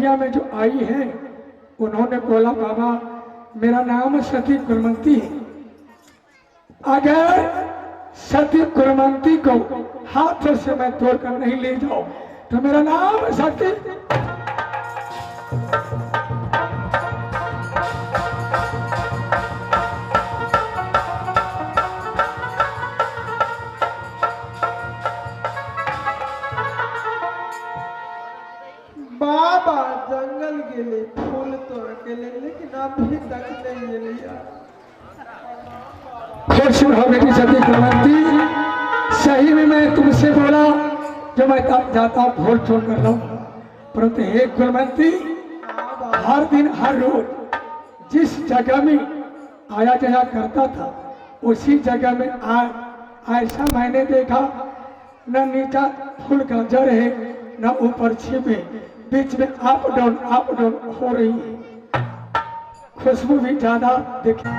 दुनिया में जो आई है उन्होंने बोला बाबा मेरा नाम सती कुलमंती है, अगर सती कुलमंती को हाथ से मैं तोड़कर नहीं ले जाऊं तो मेरा नाम सती। बाबा जंगल गेले फूल तोड़ के ले, लेकिन अभी तक नहीं लिया। खुश रहो बेटी सती कुलवंती, सही में मैं तुमसे बोला जो मैं तब जाता भूल छोड़ कर रहा हूं, परंतु हे कुलवंती हर दिन हर रोज जिस जगह में आया जाया करता था उसी जगह में ऐसा मैंने देखा न नीचा फूल का जड़ है न ऊपर छिप है, बीच में अप डाउन हो रही है, खुशबू भी ज्यादा देखी।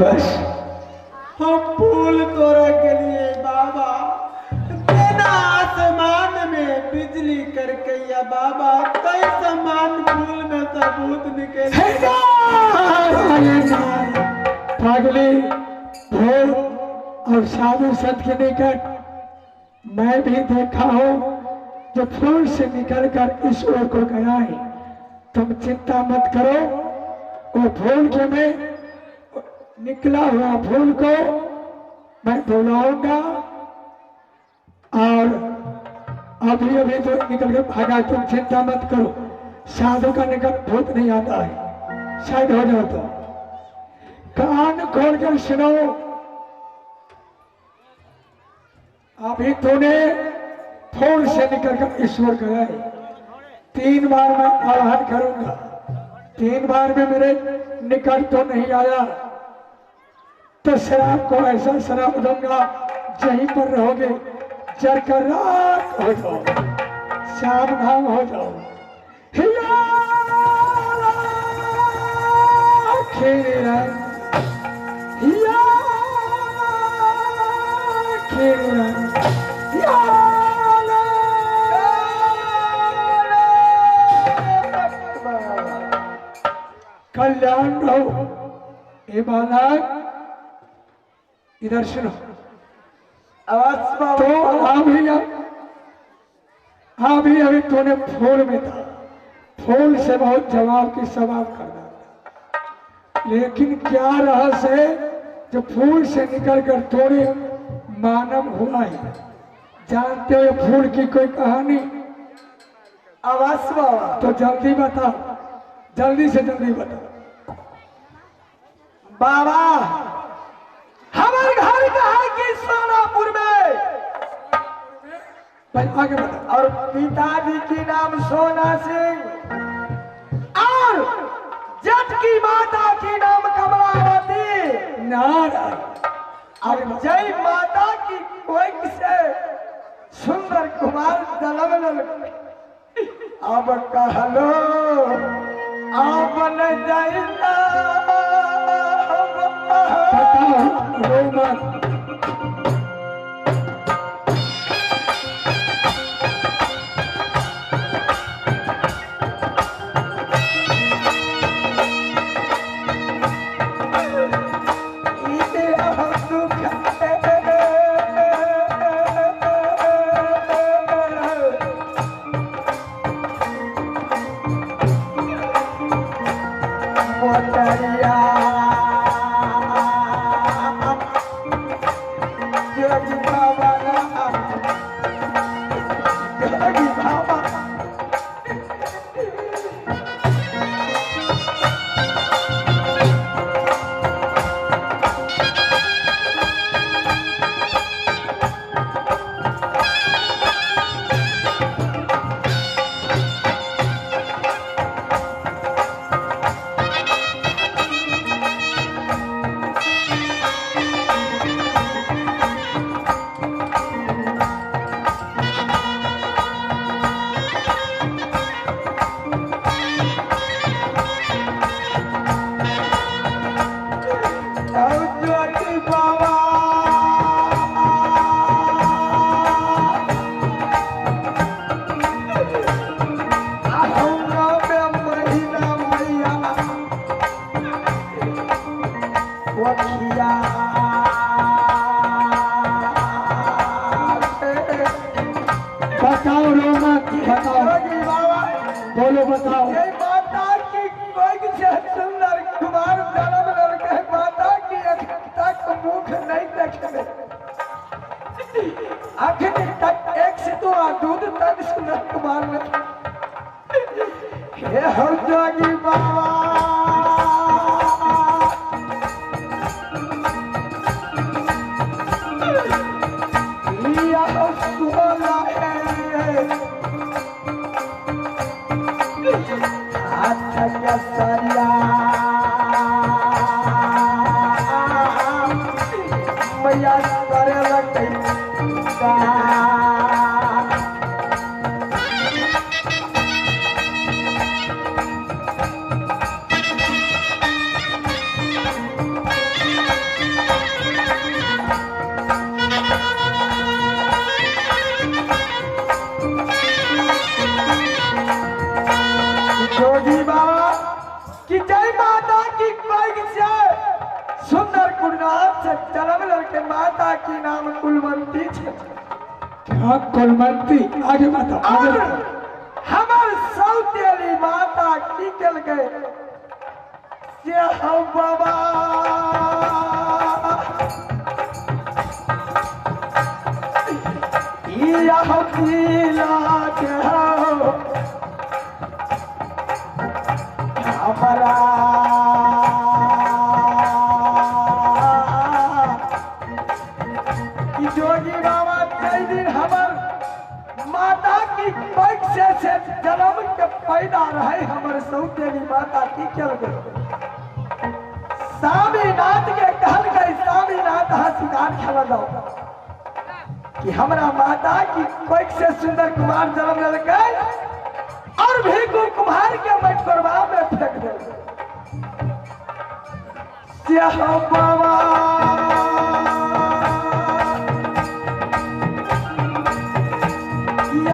बस हम फूल तोड़े के लिए बाबा बिना आसमान में बिजली करके या बाबा कई समान फूल में सबूत निकले। पागली फूल और साधु संत के निकट मैं भी देखा हूँ जो फूल से निकलकर ईश्वर को गया है। तुम चिंता मत करो, वो फूल के मैं निकला हुआ फूल को मैं बुलाऊंगा और अभी अभी तो निकल के भागा। तुम चिंता मत करो, साधु का निकट भूत नहीं आता है, शायद हो जाओ तो कान खोल कर सुनो। अभी तूने फूल से निकलकर ईश्वर गया है, 3 बार मैं आह्वान करूंगा, 3 बार में मेरे निकट तो नहीं आया, तो शराब को ऐसा शराब दूंगा यहीं पर रहोगे, जर कर राख हो जाओ, शाम धाम हो जाओ। हिया खेरा, हिया खेरा, हिया कल्याण रहो। ए बालक इधर सुनो, तो अभी तूने फूल में था, फूल से बहुत जवाब की सवाल करना था, लेकिन क्या रहस्य है जो फूल से निकलकर थोड़े मानव हुआ है? जानते हो ये फूल की कोई कहानी? अवश्य बाबा। तो जल्दी बताओ, जल्दी से जल्दी बताओ। बाबा हमारे घर का है कि सोनापुर में, भाई आगे बताओ। और पिताजी की नाम सोना सिंह, और जट की माता की नाम कमलावती, नारायण। और जय माता की कोई से सुंदर कुमार दलवल। अब कहलो अब न जाइना बताओ रोमन। बताओ रोमन, बताओ, बोलो बताओ। जय माता की कोई से सुंदर कुमार जन्म लड़के माता की अखंडता को मुख नहीं देखे, अखंड तक एक से तो दूध तक सुंदर कुमार में हे हो जोगी बाबा। मैया करे लगते जोगी बाबा की जय माता की कोई से सुंदर कुलनाथ से जन्म लड़के माता की नाम कुलवंती छे। क्या कुलवंती? आगे बताओ, आगे बताओ। हमार सौतेली माता की कल गए से हम बाबा यह पीला के हो हमारा जोगी बाबा कई दिन हमर माता की पैक से जन्म के पैदा रहे हमर सौतेली माता की चल गई। स्वामीनाथ के कहल गई स्वामीनाथ हसीनाथ खेला जाओ कि हमरा माता की कोई से सुंदर कुमार जन्म लेके और भी कुम्हार के मैं कोरबा में फेंक दे।